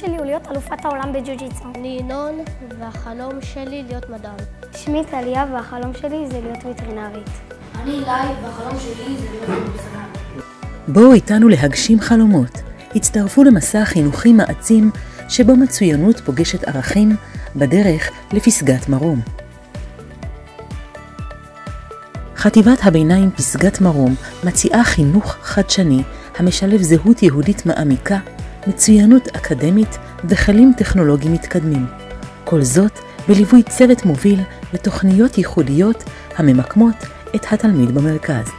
שלי הוא להיות אלופת העולם בג'ו-ג'יטסו. אני ינון, והחלום שלי להיות מדען. שמי טליה, והחלום שלי זה להיות וטרינרית. אני אלי, והחלום שלי זה להיות מוסרן. בואו איתנו להגשים חלומות. הצטרפו למסע חינוכי מעצים שבו מצוינות פוגשת ערכים בדרך לפסגת מרום. חטיבת הביניים פסגת מרום מציעה חינוך חדשני המשלב זהות יהודית מעמיקה, מצוינות אקדמית וכלים טכנולוגיים מתקדמים. כל זאת בליווי צוות מוביל ותוכניות ייחודיות הממקמות את התלמיד במרכז.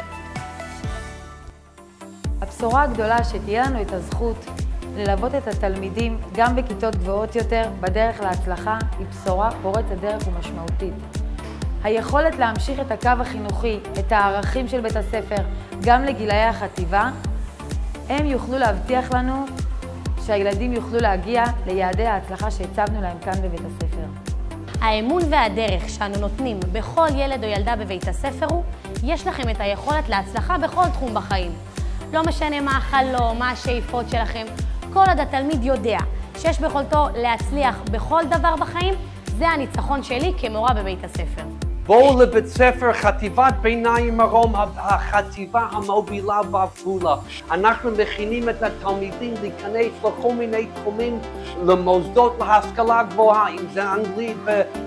הבשורה הגדולה שתהיה לנו את הזכות ללוות את התלמידים גם בכיתות גבוהות יותר בדרך להצלחה היא בשורה פורצת דרך ומשמעותית. היכולת להמשיך את הקו החינוכי, את הערכים של בית הספר, גם לגילאי החטיבה, הם יוכלו להבטיח לנו שהילדים יוכלו להגיע ליעדי ההצלחה שהצבנו להם כאן בבית הספר. האמון והדרך שאנו נותנים בכל ילד או ילדה בבית הספר הוא, יש לכם את היכולת להצלחה בכל תחום בחיים. לא משנה מה החלום, מה השאיפות שלכם, כל עוד התלמיד יודע שיש ביכולתו להצליח בכל דבר בחיים, זה הניצחון שלי כמורה בבית הספר. בואו לבית ספר חטיבת ביניים מרום, החטיבה המובילה בעפולה. אנחנו מכינים את התלמידים להיכנס לכל מיני תחומים, למוסדות להשכלה גבוהה, אם זה אנגלית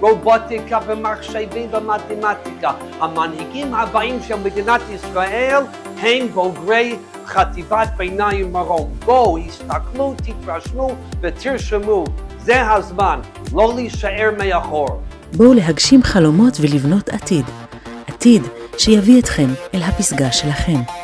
ורובוטיקה ומחשבים ומתמטיקה. המנהיגים הבאים של מדינת ישראל הם בוגרי חטיבת ביניים מרום. בואו, הסתכלו, תתרשמו ותרשמו. זה הזמן, לא להישאר מאחור. בואו להגשים חלומות ולבנות עתיד. עתיד שיביא אתכם אל הפסגה שלכם.